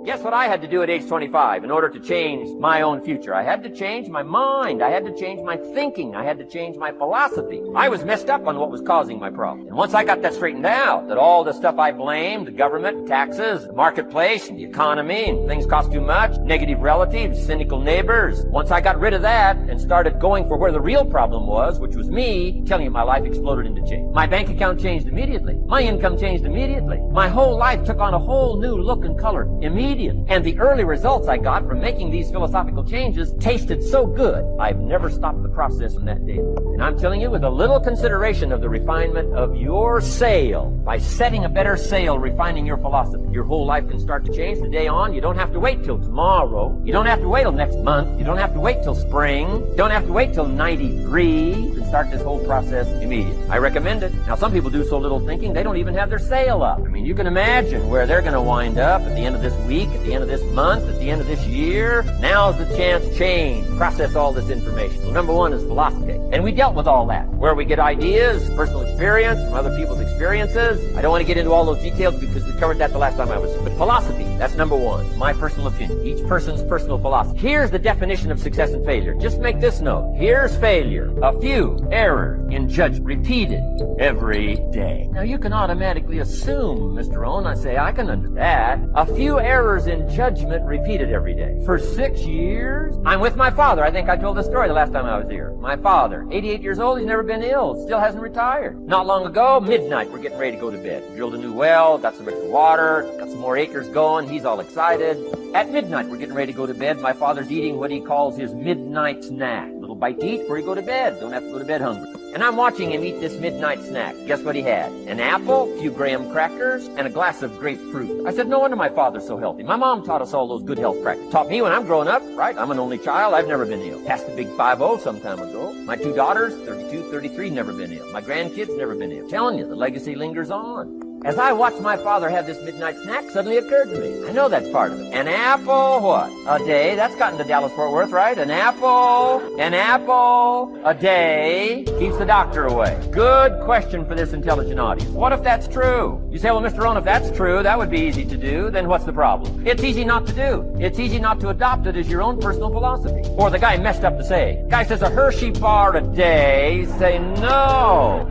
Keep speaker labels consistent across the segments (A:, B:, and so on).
A: Guess what I had to do at age 25 in order to change my own future? I had to change my mind. I had to change my thinking. I had to change my philosophy. I was messed up on what was causing my problem. And once I got that straightened out, that all the stuff I blamed, the government, taxes, the marketplace, and the economy, and things cost too much, negative relatives, cynical neighbors, once I got rid of that and started going for where the real problem was, which was me, I'm telling you, my life exploded into change. My bank account changed immediately. My income changed immediately. My whole life took on a whole new look and color immediately. And the early results I got from making these philosophical changes tasted so good, I've never stopped the process from that day. And I'm telling you, with a little consideration of the refinement of your sail, by setting a better sail, refining your philosophy, your whole life can start to change the day on. You don't have to wait till tomorrow. You don't have to wait till next month. You don't have to wait till spring. You don't have to wait till 93. You can start this whole process immediately. I recommend it. Now, some people do so little thinking, they don't even have their sail up. I mean, you can imagine where they're going to wind up at the end of this week, at the end of this month, at the end of this year. Now's the chance to change, process all this information. So number one is philosophy. And we dealt with all that. Where we get ideas, personal experience, from other people's experiences. I don't want to get into all those details because we covered that the last time I was here. But philosophy, that's number one. My personal opinion. Each person's personal philosophy. Here's the definition of success and failure. Just make this note. Here's failure. A few errors in judgment repeated every day. Now you can automatically assume, Mr. Rohn, I say, I can understand that. A few errors in judgment repeated every day. For 6 years, I'm with my father. I think I told the story the last time I was here. My father, 88 years old, he's never been ill, still hasn't retired. Not long ago, midnight, we're getting ready to go to bed. Drilled a new well, got some extra water, got some more acres going, he's all excited. At midnight, we're getting ready to go to bed. My father's eating what he calls his midnight snack. Little bite to eat before you go to bed. Don't have to go to bed hungry. And I'm watching him eat this midnight snack. Guess what he had? An apple, a few graham crackers, and a glass of grapefruit. I said, no wonder my father's so healthy. My mom taught us all those good health practices. Taught me when I'm growing up, right? I'm an only child. I've never been ill. Passed the big 5-0 some time ago. My 2 daughters, 32, 33, never been ill. My grandkids, never been ill. I'm telling you, the legacy lingers on. As I watched my father have this midnight snack, suddenly occurred to me. I know that's part of it. An apple, what? A day. That's gotten to Dallas-Fort Worth, right? An apple a day keeps the doctor away. Good question for this intelligent audience. What if that's true? You say, well, Mr. Rohn, if that's true, that would be easy to do. Then what's the problem? It's easy not to do. It's easy not to adopt it as your own personal philosophy. Or the guy messed up to say. Guy says a Hershey bar a day. You say, no.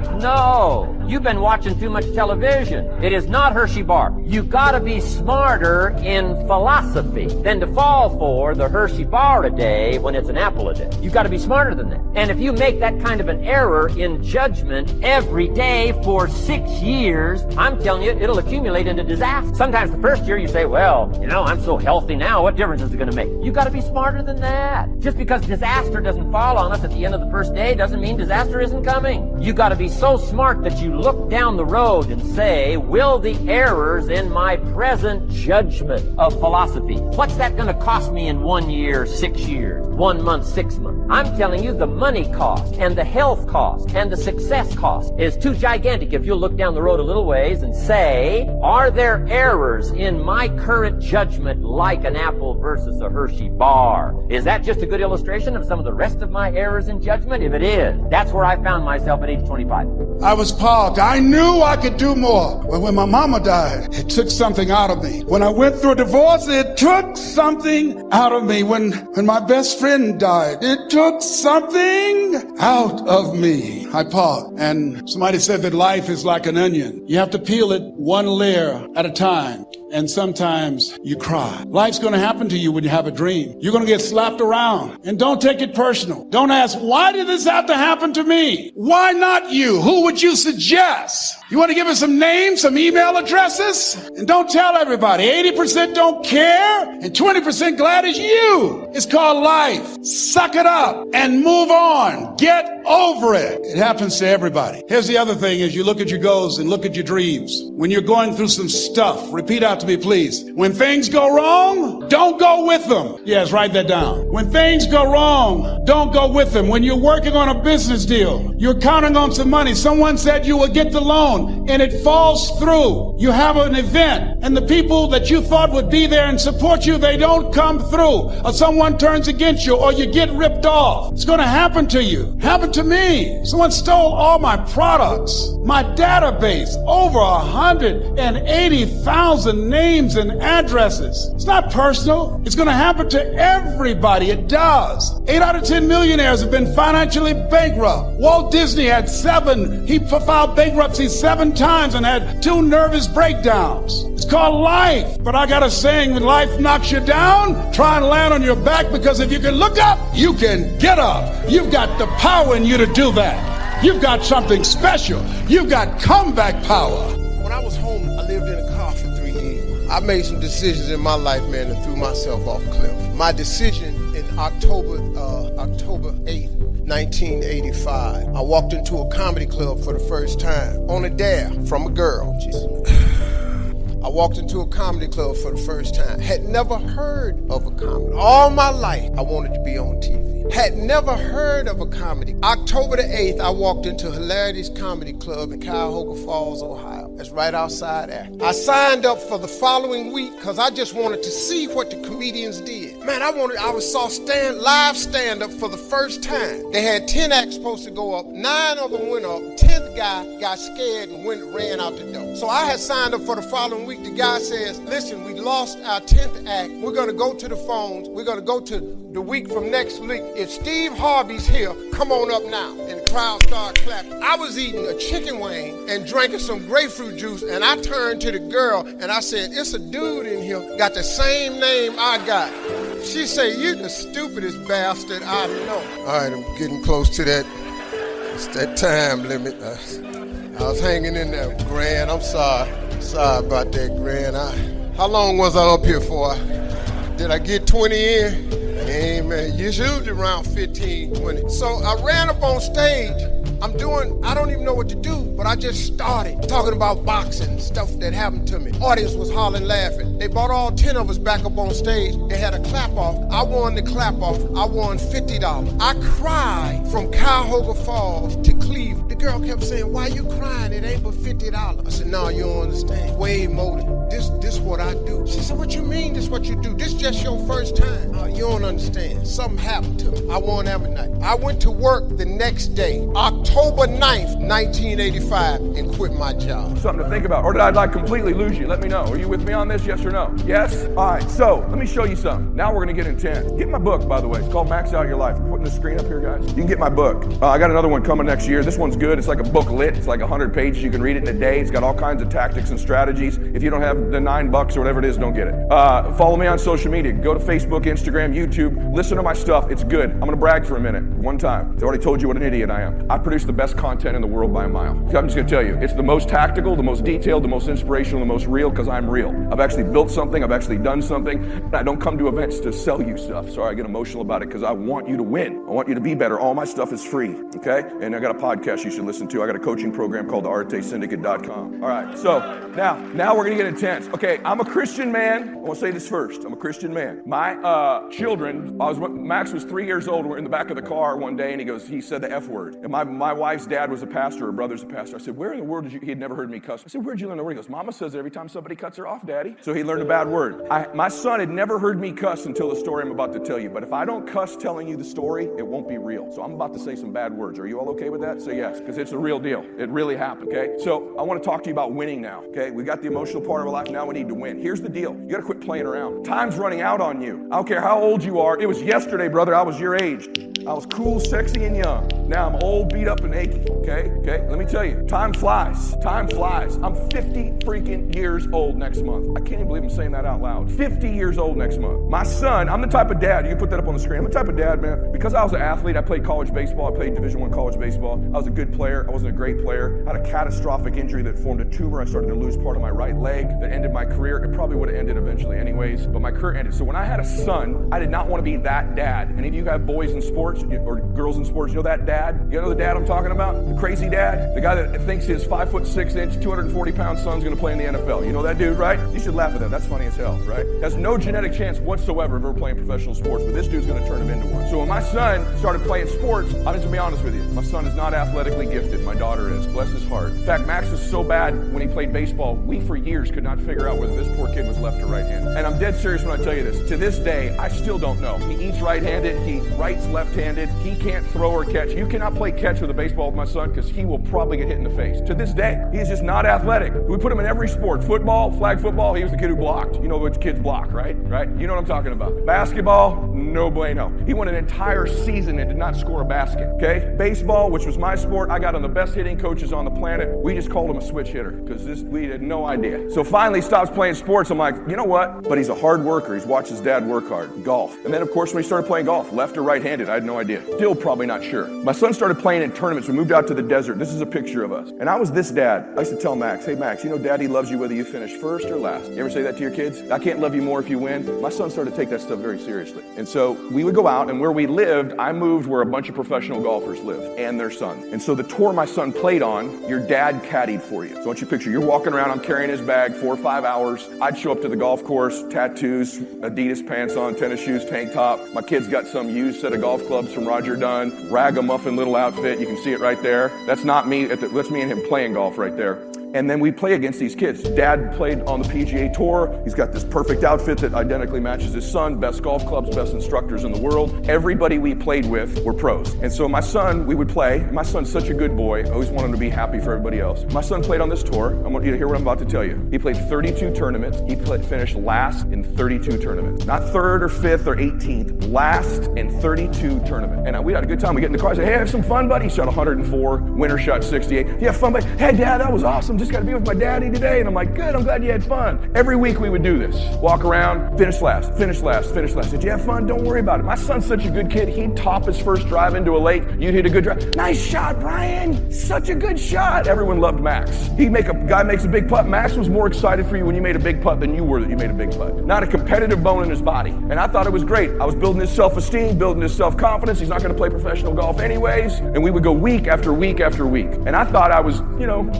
A: You've been watching too much television. It is not Hershey bar. You gotta be smarter in philosophy than to fall for the Hershey bar a day when it's an apple a day. You gotta be smarter than that. And if you make that kind of an error in judgment every day for 6 years, I'm telling you, it'll accumulate into disaster. Sometimes the first year you say, well, I'm so healthy now, what difference is it gonna make? You gotta be smarter than that. Just because disaster doesn't fall on us at the end of the first day doesn't mean disaster isn't coming. You gotta be so smart that you look down the road and say, will the errors in my present judgment of philosophy, what's that going to cost me in 1 year, 6 years, 1 month, 6 months? I'm telling you, the money cost and the health cost and the success cost is too gigantic if you'll look down the road a little ways and say, are there errors in my current judgment like an apple versus a Hershey bar? Is that just a good illustration of some of the rest of my errors in judgment? If it is, that's where I found myself at age 25.
B: I was parked. I knew I could do more. But when my mama died, it took something out of me. When I went through a divorce, it took something out of me. When my best friend died, it took something out of me. I paused, and somebody said that life is like an onion. You have to peel it one layer at a time. And sometimes you cry. Life's going to happen to you when you have a dream. You're going to get slapped around. And don't take it personal. Don't ask, why did this have to happen to me? Why not you? Who would you suggest? You want to give us some names, some email addresses? And don't tell everybody. 80% don't care, and 20% glad it's you. It's called life. Suck it up and move on. Get over it. It happens to everybody. Here's the other thing is you look at your goals and look at your dreams. When you're going through some stuff, repeat out to me, please. When things go wrong, don't go with them. Yes, write that down. When things go wrong, don't go with them. When you're working on a business deal, you're counting on some money. Someone said you will get the loan. boom, and it falls through. You have an event, and the people that you thought would be there and support you, they don't come through, or someone turns against you, or you get ripped off. It's going to happen to you. Happened to me. Someone stole all my products, my database, over 180,000 names and addresses. It's not personal. It's going to happen to everybody. It does. 8 out of 10 millionaires have been financially bankrupt. Walt Disney had 7. He filed bankruptcy 7 times and had 2 nervous breakdowns. It's called life. But I got a saying, when life knocks you down, try and land on your back, because if you can look up, you can get up. You've got the power in you to do that. You've got something special. You've got comeback power.
C: When I was home, I lived in a car for 3 years. I made some decisions in my life, man, and threw myself off a cliff. My decision in October 8th, 1985, I walked into a comedy club for the first time on a dare from a girl. I walked into a comedy club for the first time. Had never heard of a comedy. All my life, I wanted to be on TV. Had never heard of a comedy. October the 8th, I walked into Hilarity's Comedy Club in Cuyahoga Falls, Ohio. That's right outside there. I signed up for the following week because I just wanted to see what the comedians did. Man, I saw live stand-up for the first time. They had 10 acts supposed to go up. 9 of them went up. 10th guy got scared and ran out the door. So I had signed up for the following week. The guy says, listen, we lost our 10th act. We're going to go to the phones. We're going to go to the week from next week. If Steve Harvey's here, come on up now. And the crowd started clapping. I was eating a chicken wing and drinking some grapefruit juice, and I turned to the girl and I said, it's a dude in here, got the same name I got. She said, you the stupidest bastard I know. All right, I'm getting close to that. It's that time limit. I was hanging in there. Grand, I'm sorry. Sorry about that, Grand. How long was I up here for? Did I get 20 in? Amen. Usually around 15, 20. So I ran up on stage. I don't even know what to do, but I just started talking about boxing, stuff that happened to me. Audience was hollering, laughing. They brought all 10 of us back up on stage. They had a clap off. I won the clap off. I won $50. I cried from Cuyahoga Falls to Cleveland. The girl kept saying, why you crying? It ain't but $50. I said, no, you don't understand. Way more than this what I do. She said, what you mean this what you do? This just your first time. You don't understand. Something happened to me. I won every night. I went to work the next day, October 9th, 1985, and quit my job.
D: Something to think about. Or did I completely lose you? Let me know. Are you with me on this? Yes or no? Yes? All right. So let me show you something. Now we're going to get intense. Get my book, by the way. It's called Max Out Your Life. I'm putting the screen up here, guys. You can get my book. I got another one coming next year. This one's good. It's like a booklet. It's like 100 pages. You can read it in a day. It's got all kinds of tactics and strategies. If you don't have the $9 or whatever it is, don't get it. Follow me on social media. Go to Facebook, Instagram, YouTube. Listen to my stuff. It's good. I'm going to brag for a minute. One time. I already told you what an idiot I am. I produce the best content in the world by a mile. I'm just going to tell you. It's the most tactical, the most detailed, the most inspirational, the most real, because I'm real. I've actually built something. I've actually done something. I don't come to events to sell you stuff. Sorry, I get emotional about it because I want you to win. I want you to be better. All my stuff is free. Okay? And I got a podcast you should listen to. I got a coaching program called theartesyndicate.com. All right. So now we're going to get intense. Okay. I'm a Christian man. I want to say this first. I'm a Christian man. My children, Max was 3 years old. We're in the back of the car one day, and he said the F word. And my wife's dad was a pastor. Her brother's a pastor. I said, where in the world he had never heard me cuss. I said, where'd you learn the word? He goes, Mama says it every time somebody cuts her off, Daddy. So he learned a bad word. My son had never heard me cuss until the story I'm about to tell you. But if I don't cuss telling you the story, it won't be real. So I'm about to say some bad words. Are you all okay with that? Say yes, because it's a real deal. It really happened, okay? So I want to talk to you about winning now, okay? We got the emotional part of our life. Now we need to win. Here's the deal. You got to quit playing around. Time's running out on you. I don't care how old you are. It was yesterday, brother. I was your age. I was cool, sexy, and young. Now I'm old, beat up, and achy, okay? Let me tell you, time flies. Time flies. I'm 50 freaking years old next month. I can't even believe I'm saying that out loud. 50 years old next month. My son, I'm the type of dad, you can put that up on the screen. I'm the type of dad, man, because I was an athlete. I played college baseball. I played Division I college baseball. I was a good player. I wasn't a great player. I had a catastrophic injury that formed a tumor. I started to lose part of my right leg that ended my career. It probably would have ended eventually anyways, but my career ended. So when I had a son, I did not want to be that dad. Any of you have boys in sports? sports, or girls in sports, you know that dad? You know the dad I'm talking about? The crazy dad? The guy that thinks his 5'6", 240-pound son's gonna play in the NFL. You know that dude, right? You should laugh at that. That's funny as hell, right? Has no genetic chance whatsoever of ever playing professional sports, but this dude's gonna turn him into one. So when my son started playing sports, I'm just gonna be honest with you. My son is not athletically gifted. My daughter is. Bless his heart. In fact, Max was so bad when he played baseball, we for years could not figure out whether this poor kid was left or right-handed. And I'm dead serious when I tell you this. To this day, I still don't know. He eats right-handed, he writes left-handed, he can't throw or catch. You cannot play catch with a baseball with my son because he will probably get hit in the face. To this day, he is just not athletic. We put him in every sport. Football, flag football, he was the kid who blocked. You know which kids block, right? Right? You know what I'm talking about. Basketball, no bueno. He went an entire season and did not score a basket, okay? Baseball, which was my sport, I got on the best hitting coaches on the planet. We just called him a switch hitter because we had no idea. So finally he stops playing sports. I'm like, you know what? But he's a hard worker. He's watched his dad work hard. Golf. And then of course when he started playing golf, left or right-handed, I had no idea. Still probably not sure. My son started playing in tournaments. We moved out to the desert. This is a picture of us. And I was this dad. I used to tell Max, hey Max, you know Daddy loves you whether you finish first or last. You ever say that to your kids? I can't love you more if you win. My son started to take that stuff very seriously. And so we would go out, and where we lived, I moved where a bunch of professional golfers live and their son. And so the tour my son played on, your dad caddied for you. So I want you to picture, you're walking around, I'm carrying his bag 4 or 5 hours. I'd show up to the golf course, tattoos, Adidas pants on, tennis shoes, tank top. My kid's got some used set of golf clubs from Roger Dunn, ragamuffin little outfit. You can see it right there. That's not me. That's me and him playing golf right there. And then we play against these kids. Dad played on the PGA Tour. He's got this perfect outfit that identically matches his son, best golf clubs, best instructors in the world. Everybody we played with were pros. And so my son, we would play. My son's such a good boy. I always want him to be happy for everybody else. My son played on this tour. I want you to hear what I'm about to tell you. He played 32 tournaments. He finished last in 32 tournaments. Not third or fifth or 18th, last in 32 tournaments. And we had a good time. We get in the car, I said, hey, have some fun, buddy. He shot 104, winner shot 68. You have fun, buddy? Hey, Dad, that was awesome. Just got to be with my daddy today. And I'm like, good, I'm glad you had fun. Every week we would do this. Walk around, finish last, finish last, finish last. Did you have fun? Don't worry about it. My son's such a good kid. He'd top his first drive into a lake. You'd hit a good drive. Nice shot, Brian. Such a good shot. Everyone loved Max. Guy makes a big putt. Max was more excited for you when you made a big putt than you were that you made a big putt. Not a competitive bone in his body. And I thought it was great. I was building his self-esteem, building his self-confidence. He's not going to play professional golf anyways. And we would go week after week after week. And I thought I was,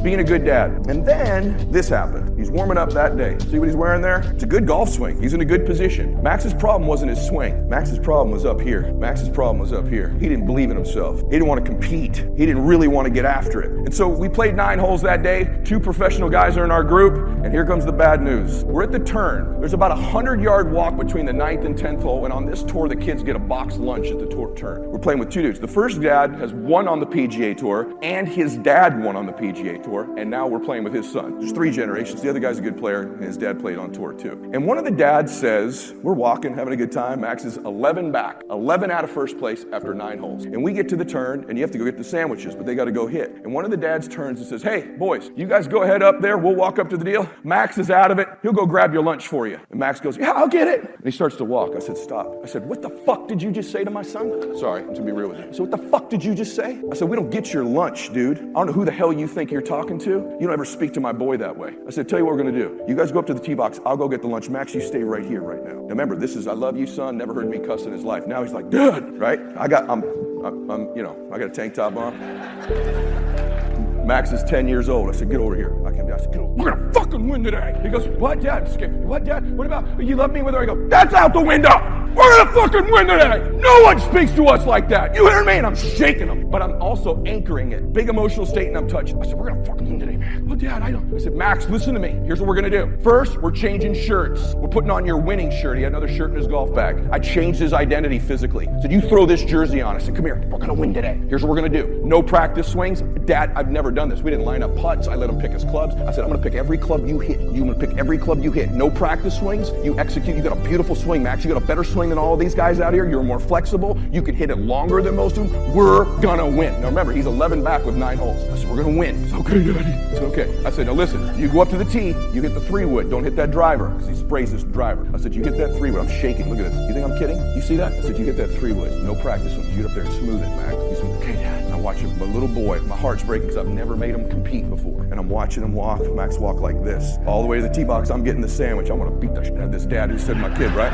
D: being a good dad. And then this happened. He's warming up that day. See what he's wearing there? It's a good golf swing. He's in a good position. Max's problem wasn't his swing. Max's problem was up here. Max's problem was up here. He didn't believe in himself. He didn't want to compete. He didn't really want to get after it. And so we played 9 holes that day. 2 professional guys are in our group. And here comes the bad news. We're at the turn. There's about a 100-yard walk between the 9th and 10th hole. And on this tour, the kids get a box lunch at the turn. We're playing with 2 dudes. The first dad has won on the PGA Tour, and his dad won on the PGA Tour. And now we're playing with his son. There's 3 generations. The other guy's a good player, and his dad played on tour too. And one of the dads says, we're walking, having a good time. Max is 11 back, 11 out of first place after 9 holes. And we get to the turn, and you have to go get the sandwiches, but they got to go hit. And one of the dads turns and says, hey, boys, you guys go ahead up there. We'll walk up to the deal. Max is out of it. He'll go grab your lunch for you. And Max goes, yeah, I'll get it. And he starts to walk. I said, stop. I said, what the fuck did you just say to my son? Sorry, to be real with you. I said, what the fuck did you just say? I said, we don't get your lunch, dude. I don't know who the hell you think you're talking to. You don't ever speak to my boy that way. I said, tell you what we're going to do. You guys go up to the tee box. I'll go get the lunch. Max, you stay right here right now. Now remember, this is, I love you, son. Never heard me cuss in his life. Now he's like, Dad, right? I got a tank top on. Max is 10 years old. I said, get over here. I said, get over. We're going to fucking win today. He goes, what, Dad? I'm scared. What, Dad? What about, you love me with her? I go, that's out the window. We're going to fucking win today. No one speaks to us like that. You hear me? And I'm shaking him. But I'm also anchoring it. Big emotional state, and I'm touching. I said, we're going to fucking win today, man. Well, Dad, I don't. I said, Max, listen to me. Here's what we're going to do. First, we're changing shirts. We're putting on your winning shirt. He had another shirt in his golf bag. I changed his identity physically. I said, you throw this jersey on. I said, come here. We're going to win today. Here's what we're going to do. No practice swings. Dad, I've never done this. We didn't line up putts. I let him pick his clubs. I said, I'm going to pick every club you hit. You're going to pick every club you hit. No practice swings. You execute. You got a beautiful swing, Max. You got a better swing than all of these guys out here. You're more flexible. You can hit it longer than most of them. We're going to win. Now remember, he's 11 back with 9 holes. I said, we're going to win. It's okay, Daddy. It's okay. I said, now listen, you go up to the tee, you hit the 3-wood. Don't hit that driver, because he sprays this driver. I said, you hit that 3-wood. I'm shaking. Look at this. You think I'm kidding? You see that? I said, you hit that 3-wood. No practice swings. You get up there and smooth it, Max. He said, okay, Dad. And I watch him, my little boy. My heart's breaking because I've never made him compete before. And I'm watching him walk. Max walk like this. All the way to the tee box, I'm getting the sandwich. I'm going to beat the shit out of this dad who said my kid, right?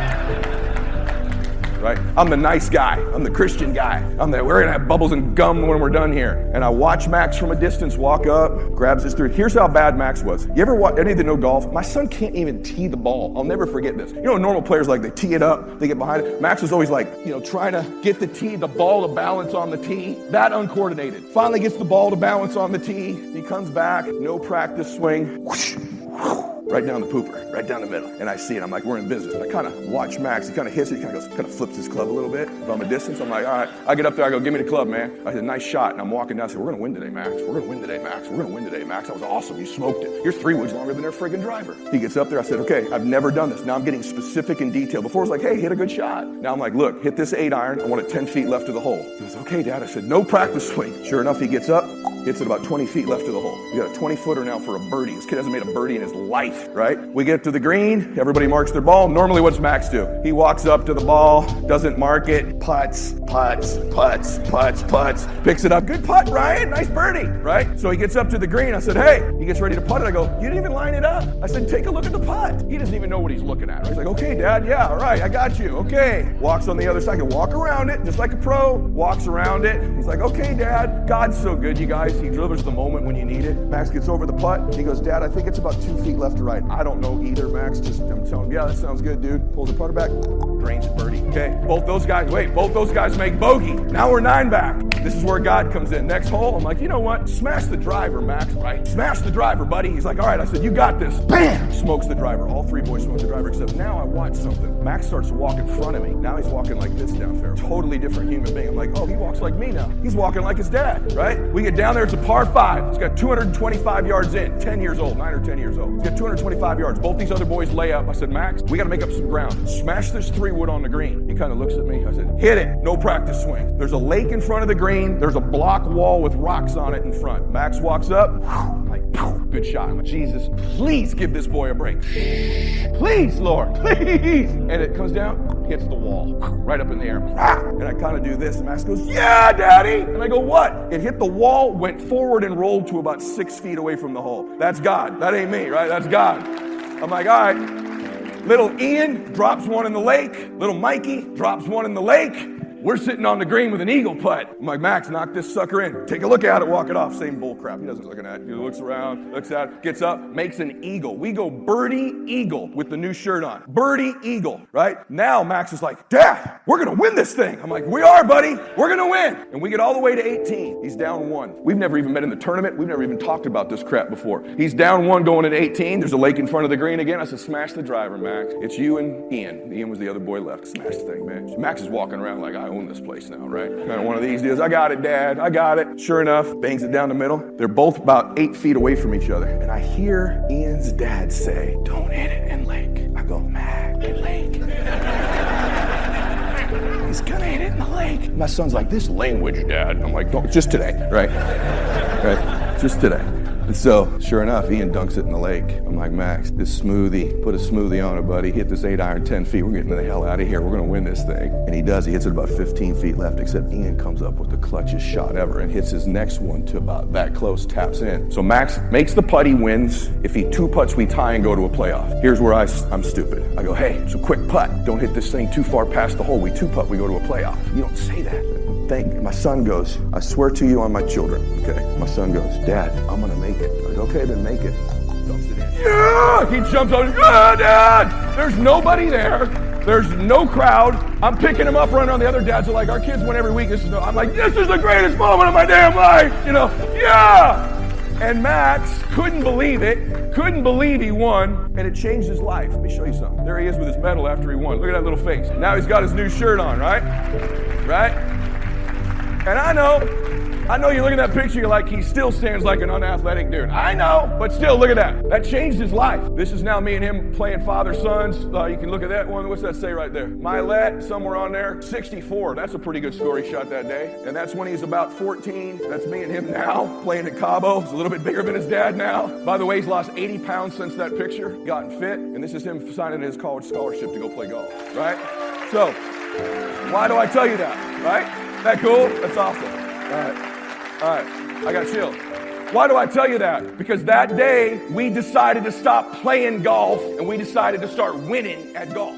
D: right? I'm the nice guy. I'm the Christian guy. We're gonna have bubbles and gum when we're done here. And I watch Max from a distance walk up, grabs his three. Here's how bad Max was. You ever watch any of the know golf? My son can't even tee the ball. I'll never forget this. You know, normal players, like, they tee it up, they get behind it. Max was always like, trying to get the ball to balance on the tee. That uncoordinated. Finally gets the ball to balance on the tee. He comes back, no practice swing. Whoosh, right down the pooper, right down the middle. And I see it, I'm like, we're in business. And I kind of watch Max, he kind of hits it, he kind of flips his club a little bit from a distance. I'm like, all right. I get up there, I go, give me the club, man. I said, nice shot. And I'm walking down, I said, we're gonna win today, Max. We're gonna win today, Max. We're gonna win today, Max. That was awesome, you smoked it. Your 3-wood's longer than their friggin' driver. He gets up there, I said, okay, I've never done this. Now I'm getting specific and detailed. Before it was like, hey, hit a good shot. Now I'm like, look, hit this 8-iron, I want it 10 feet left of the hole. He goes, okay, Dad. I said, no practice swing. Sure enough, he gets up, hits it about 20 feet left of the hole. You got a 20-footer now for a birdie. This kid hasn't made a birdie in his life, right? We get to the green, everybody marks their ball. Normally, what's Max do? He walks up to the ball, doesn't mark it, putts, picks it up. Good putt, Ryan, nice birdie, right? So he gets up to the green, I said, hey, he gets ready to putt it. I go, you didn't even line it up. I said, take a look at the putt. He doesn't even know what he's looking at. He's like, okay, Dad, yeah, all right, I got you, okay. Walks on the other side, I can walk around it, just like a pro, walks around it. He's like, okay, Dad, God's so good, you guys. He delivers the moment when you need it. Max gets over the putt. He goes, Dad, I think it's about 2 feet left to right. I don't know either, Max. I'm telling him, yeah, that sounds good, dude. Pulls the putter back, drains it, birdie. Okay, both those guys make bogey. Now we're 9 back. This is where God comes in. Next hole, I'm like, you know what? Smash the driver, Max, right? Smash the driver, buddy. He's like, all right. I said, you got this. Bam! Smokes the driver. All 3 boys smoke the driver, except now I watch something. Max starts to walk in front of me. Now he's walking like this down fair. Totally different human being. I'm like, oh, he walks like me now. He's walking like his dad, right? We get down there, it's a par 5. He's got 225 yards in, 10 years old, 9 or 10 years old. He's got 225 yards. Both these other boys lay up. I said, Max, we got to make up some ground. Smash this 3-wood on the green. He kind of looks at me. I said, hit it. No practice swing. There's a lake in front of the green. There's a block wall with rocks on it in front. Max walks up. I'm like, good shot. I'm like, Jesus, please give this boy a break. Please, Lord, please. And it comes down, hits the wall, right up in the air. And I kind of do this. And Max goes, yeah, Daddy. And I go, what? It hit the wall, went forward and rolled to about 6 feet away from the hole. That's God. That ain't me, right? That's God. I'm like, all right. Little Ian drops one in the lake. Little Mikey drops one in the lake. We're sitting on the green with an eagle putt. I'm like, Max, knock this sucker in. Take a look at it, walk it off. Same bull crap. He doesn't look at it. He looks around, looks at it, gets up, makes an eagle. We go birdie eagle with the new shirt on. Birdie eagle, right? Now Max is like, Dad, we're going to win this thing. I'm like, we are, buddy. We're going to win. And we get all the way to 18. He's down 1. We've never even met in the tournament. We've never even talked about this crap before. He's down 1 going into 18. There's a lake in front of the green again. I said, smash the driver, Max. It's you and Ian. Ian was the other boy left. Smash the thing, man. Max is walking around like, I own this place now, right? Kind of one of these deals. I got it, Dad. I got it. Sure enough, bangs it down the middle. They're both about 8 feet away from each other. And I hear Ian's dad say, don't hit it in lake. I go, Mac, in lake. He's gonna hit it in the lake. My son's like, this language, Dad. I'm like, don't, just today, right? Right? Just today. And so, sure enough, Ian dunks it in the lake. I'm like, Max, this smoothie, put a smoothie on it, buddy. Hit this 8-iron 10 feet. We're getting the hell out of here. We're going to win this thing. And he does. He hits it about 15 feet left, except Ian comes up with the clutchest shot ever and hits his next one to about that close, taps in. So Max makes the putt, he wins. If he 2-putts, we tie and go to a playoff. Here's where I'm stupid. I go, hey, it's a quick putt. Don't hit this thing too far past the hole. We 2-putt, we go to a playoff. You don't say that. My son goes, I swear to you on my children, okay? My son goes, Dad, I'm gonna make it. I go, okay, then make it. Dumps it in. Yeah! He jumps on, yeah, Dad! There's nobody there. There's no crowd. I'm picking him up, running on. The other dads are like, our kids win every week. I'm like, this is the greatest moment of my damn life. Yeah! And Max couldn't believe it, couldn't believe he won, and it changed his life. Let me show you something. There he is with his medal after he won. Look at that little face. Now he's got his new shirt on, right? Right? And I know you look at that picture, you're like, he still stands like an unathletic dude. I know, but still, look at that. That changed his life. This is now me and him playing father-sons. You can look at that one. What's that say right there? Mylett, somewhere on there. 64. That's a pretty good score he shot that day. And that's when he's about 14. That's me and him now, playing at Cabo. He's a little bit bigger than his dad now. By the way, he's lost 80 pounds since that picture, gotten fit. And this is him signing his college scholarship to go play golf, right? So, why do I tell you that, right? That cool? That's awesome. All right. I got chills. Why do I tell you that? Because that day, we decided to stop playing golf and we decided to start winning at golf.